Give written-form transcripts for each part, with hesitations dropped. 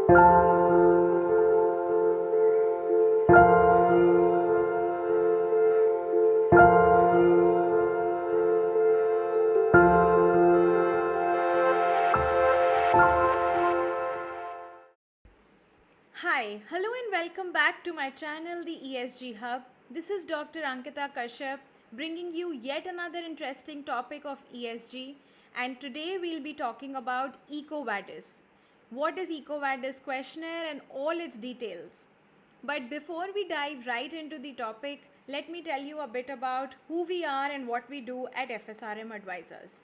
Hi, hello and welcome back to my channel, the ESG Hub. This is Dr. Ankita Kashyap bringing you yet another interesting topic of ESG, and today we'll be talking about EcoVadis. What is EcoVadis questionnaire and all its details? But before we dive right into the topic, let me tell you a bit about who we are and what we do at FSRM Advisors.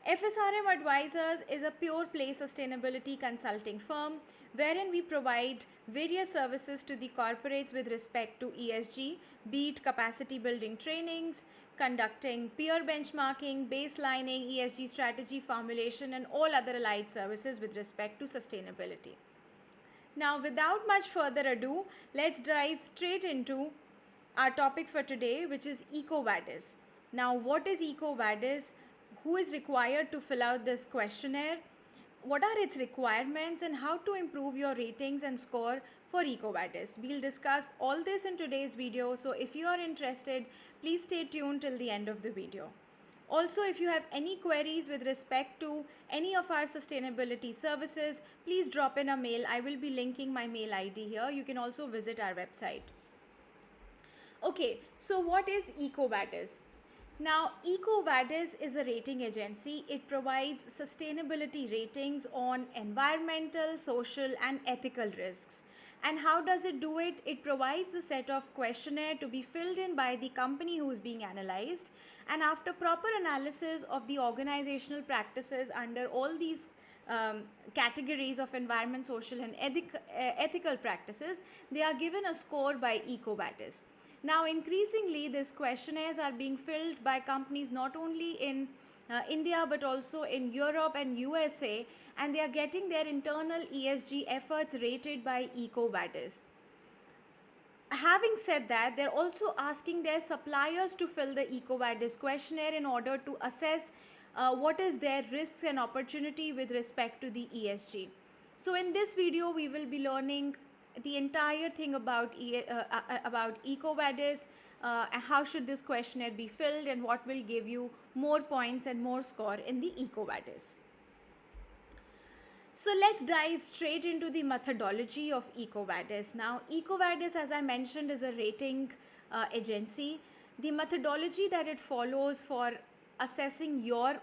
FSRM Advisors is a pure play sustainability consulting firm wherein we provide various services to the corporates with respect to ESG, be it capacity building trainings, conducting peer benchmarking, baselining, ESG strategy formulation, and all other allied services with respect to sustainability. Now, without much further ado, let's dive straight into our topic for today, which is EcoVadis. Now, what is EcoVadis? Who is required to fill out this questionnaire? What are its requirements and how to improve your ratings and score for EcoVadis? We'll discuss all this in today's video. So if you are interested, please stay tuned till the end of the video. Also, if you have any queries with respect to any of our sustainability services, please drop in a mail. I will be linking my mail ID here. You can also visit our website. Okay, so what is EcoVadis? Now, EcoVadis is a rating agency. It provides sustainability ratings on environmental, social, and ethical risks. And how does it do it? It provides a set of questionnaire to be filled in by the company who is being analyzed. And after proper analysis of the organizational practices under all these categories of environment, social, and ethical practices, they are given a score by EcoVadis. Now, increasingly, these questionnaires are being filled by companies not only in India but also in Europe and USA, and they are getting their internal ESG efforts rated by EcoVadis. Having said that, they're also asking their suppliers to fill the EcoVadis questionnaire in order to assess what is their risks and opportunity with respect to the ESG. So in this video, we will be learning the entire thing about EcoVadis, how should this questionnaire be filled, and what will give you more points and more score in the EcoVadis. So let's dive straight into the methodology of EcoVadis. Now, EcoVadis, as I mentioned, is a rating agency. The methodology that it follows for assessing your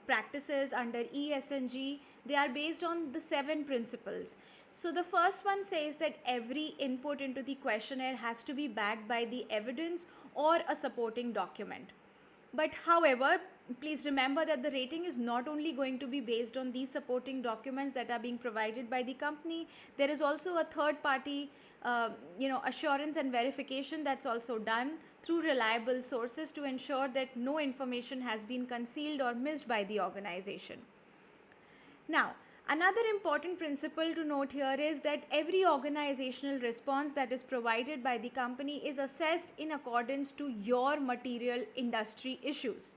practices under ESG, they are based on the 7 principles. So the first one says that every input into the questionnaire has to be backed by the evidence or a supporting document. But however, please remember that the rating is not only going to be based on these supporting documents that are being provided by the company. There is also a third party assurance and verification that's also done through reliable sources to ensure that no information has been concealed or missed by the organization. Now, another important principle to note here is that every organizational response that is provided by the company is assessed in accordance to your material industry issues.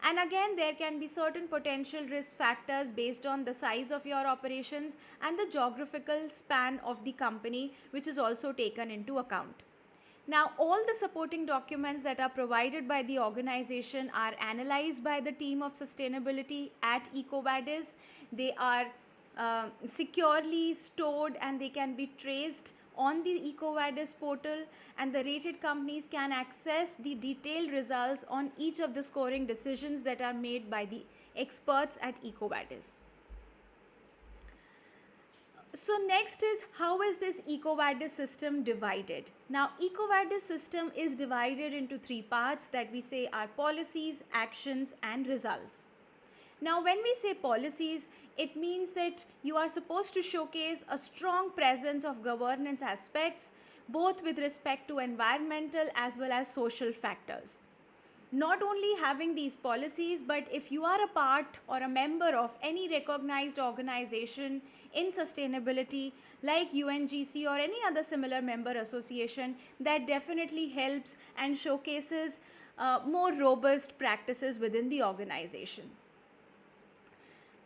And again, there can be certain potential risk factors based on the size of your operations and the geographical span of the company, which is also taken into account. Now, all the supporting documents that are provided by the organization are analyzed by the team of sustainability at EcoVadis. They are securely stored and they can be traced on the EcoVadis portal, and the rated companies can access the detailed results on each of the scoring decisions that are made by the experts at EcoVadis. So next is, how is this EcoVadis system divided? Now, EcoVadis system is divided into 3 parts that we say are policies, actions, and results. Now, when we say policies, it means that you are supposed to showcase a strong presence of governance aspects, both with respect to environmental as well as social factors. Not only having these policies, but if you are a part or a member of any recognized organization in sustainability like UNGC or any other similar member association, that definitely helps and showcases more robust practices within the organization.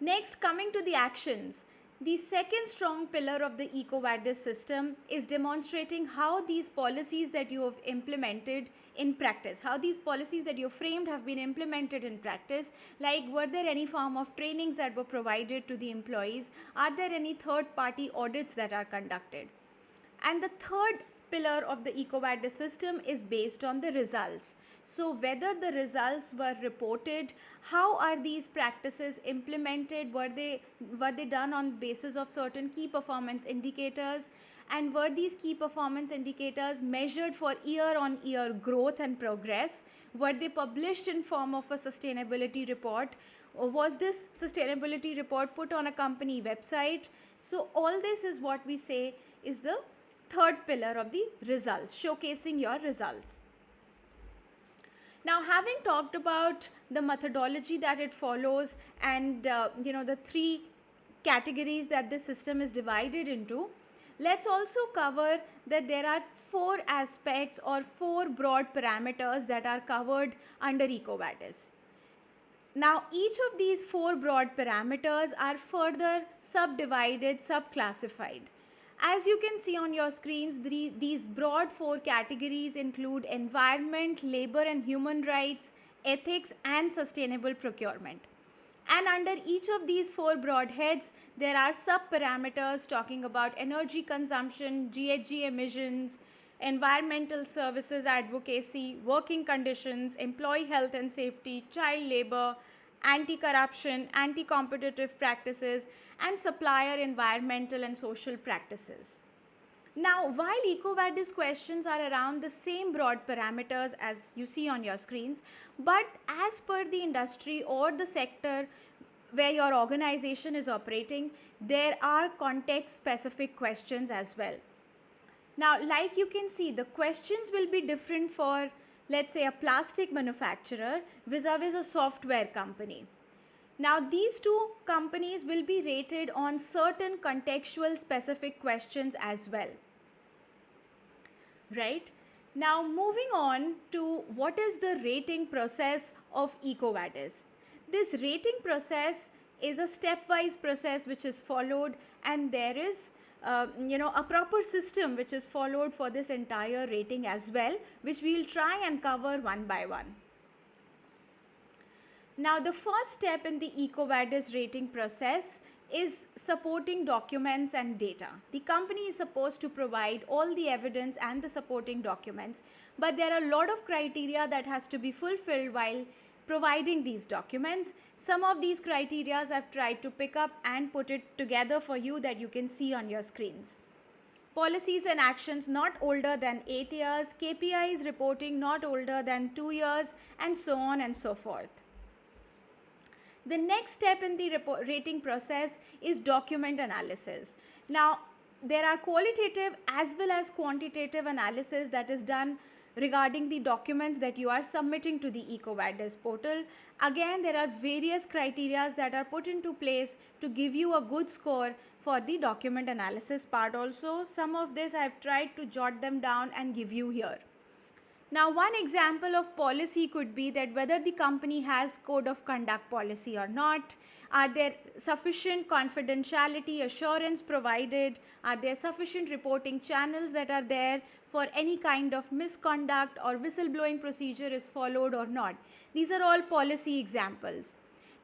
Next, coming to the actions. The second strong pillar of the EcoVadis system is demonstrating how these policies that you have implemented in practice, how these policies that you framed have been implemented in practice. Like, were there any form of trainings that were provided to the employees? Are there any third-party audits that are conducted? And the third pillar of the EcoVadis system is based on the results. So whether the results were reported, how are these practices implemented, were they done on basis of certain key performance indicators, and were these key performance indicators measured for year-on-year growth and progress? Were they published in form of a sustainability report? Or was this sustainability report put on a company website? So all this is what we say is the third pillar of the results, showcasing your results. Now, having talked about the methodology that it follows and the three categories that the system is divided into, let's also cover that there are 4 aspects or 4 broad parameters that are covered under EcoVadis. Now, each of these 4 broad parameters are further subdivided, subclassified. As you can see on your screens, these broad 4 categories include environment, labor and human rights, ethics, and sustainable procurement. And under each of these 4 broad heads, there are sub-parameters talking about energy consumption, GHG emissions, environmental services advocacy, working conditions, employee health and safety, child labor, anti-corruption, anti-competitive practices, and supplier environmental and social practices. Now, while EcoVadis questions are around the same broad parameters as you see on your screens, but as per the industry or the sector where your organization is operating, there are context-specific questions as well. Now, like you can see, the questions will be different for, let's say, a plastic manufacturer vis-a-vis a software company. Now, these two companies will be rated on certain contextual specific questions as well. Right? Now, moving on to what is the rating process of EcoVadis. This rating process is a stepwise process which is followed, and there is a proper system which is followed for this entire rating as well, which we will try and cover one by one. Now, the first step in the EcoVadis rating process is supporting documents and data. The company is supposed to provide all the evidence and the supporting documents, but there are a lot of criteria that has to be fulfilled while providing these documents. Some of these criteria I've tried to pick up and put it together for you that you can see on your screens. Policies and actions not older than 8 years, KPIs reporting not older than 2 years, and so on and so forth. The next step in the rating process is document analysis. Now, there are qualitative as well as quantitative analysis that is done regarding the documents that you are submitting to the EcoVadis portal. Again, there are various criteria that are put into place to give you a good score for the document analysis part also. Some of this I have tried to jot them down and give you here. Now, one example of policy could be that whether the company has code of conduct policy or not. Are there sufficient confidentiality assurance provided? Are there sufficient reporting channels that are there for any kind of misconduct or whistleblowing procedure is followed or not? These are all policy examples.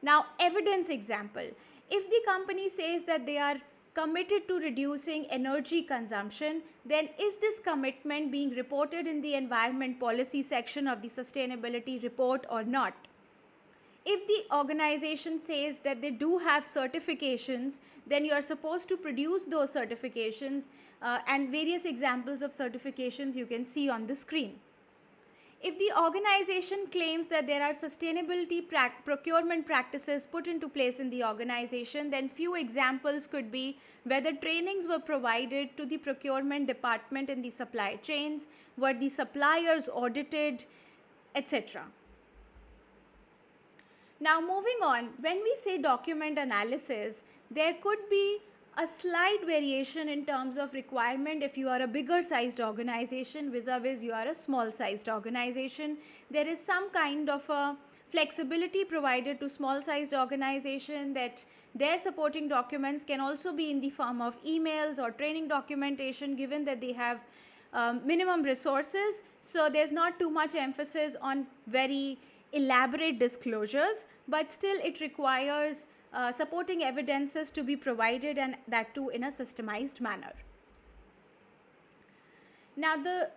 Now, evidence example. If the company says that they are committed to reducing energy consumption, then is this commitment being reported in the environment policy section of the sustainability report or not? If the organization says that they do have certifications, then you are supposed to produce those certifications, and various examples of certifications you can see on the screen. If the organization claims that there are sustainability procurement practices put into place in the organization, then few examples could be whether trainings were provided to the procurement department in the supply chains, were the suppliers audited, etc. Now, moving on, when we say document analysis, there could be a slight variation in terms of requirement if you are a bigger sized organization vis-a-vis you are a small sized organization. There is some kind of a flexibility provided to small-sized organization that their supporting documents can also be in the form of emails or training documentation, given that they have minimum resources. So there's not too much emphasis on very elaborate disclosures, but still it requires supporting evidences to be provided, and that too in a systemized manner. Now the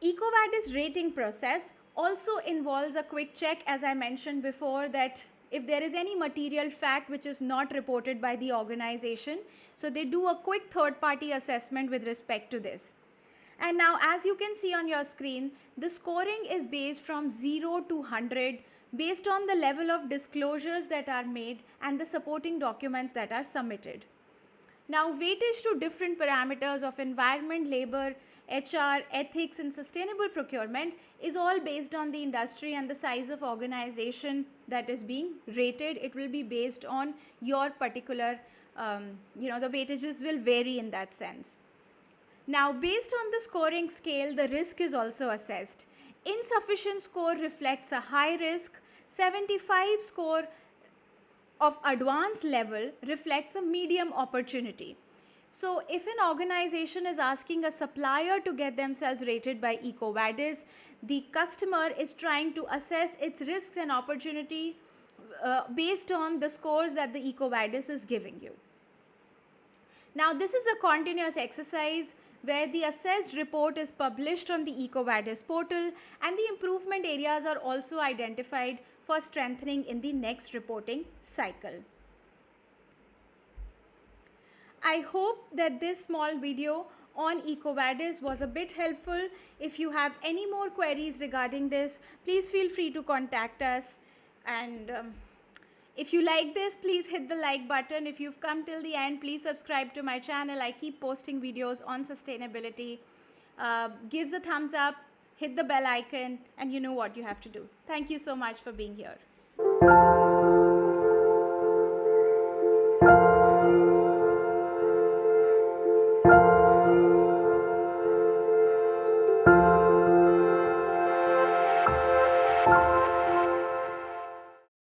EcoVadis rating process also involves a quick check, as I mentioned before, that if there is any material fact which is not reported by the organization, so they do a quick third-party assessment with respect to this. And now, as you can see on your screen, the scoring is based from 0 to 100 based on the level of disclosures that are made and the supporting documents that are submitted. Now, weightage to different parameters of environment, labor, HR, ethics, and sustainable procurement is all based on the industry and the size of organization that is being rated. It will be based on your particular, the weightages will vary in that sense. Now, based on the scoring scale, the risk is also assessed. Insufficient score reflects a high risk. 75 score of advanced level reflects a medium opportunity. So if an organization is asking a supplier to get themselves rated by EcoVadis, the customer is trying to assess its risks and opportunity based on the scores that the EcoVadis is giving you. Now, this is a continuous exercise where the assessed report is published on the EcoVadis portal, and the improvement areas are also identified for strengthening in the next reporting cycle. I hope that this small video on EcoVadis was a bit helpful. If you have any more queries regarding this, please feel free to contact us. And if you like this, please hit the like button. If you've come till the end, please subscribe to my channel. I keep posting videos on sustainability. Give a thumbs up, hit the bell icon, and you know what you have to do. Thank you so much for being here.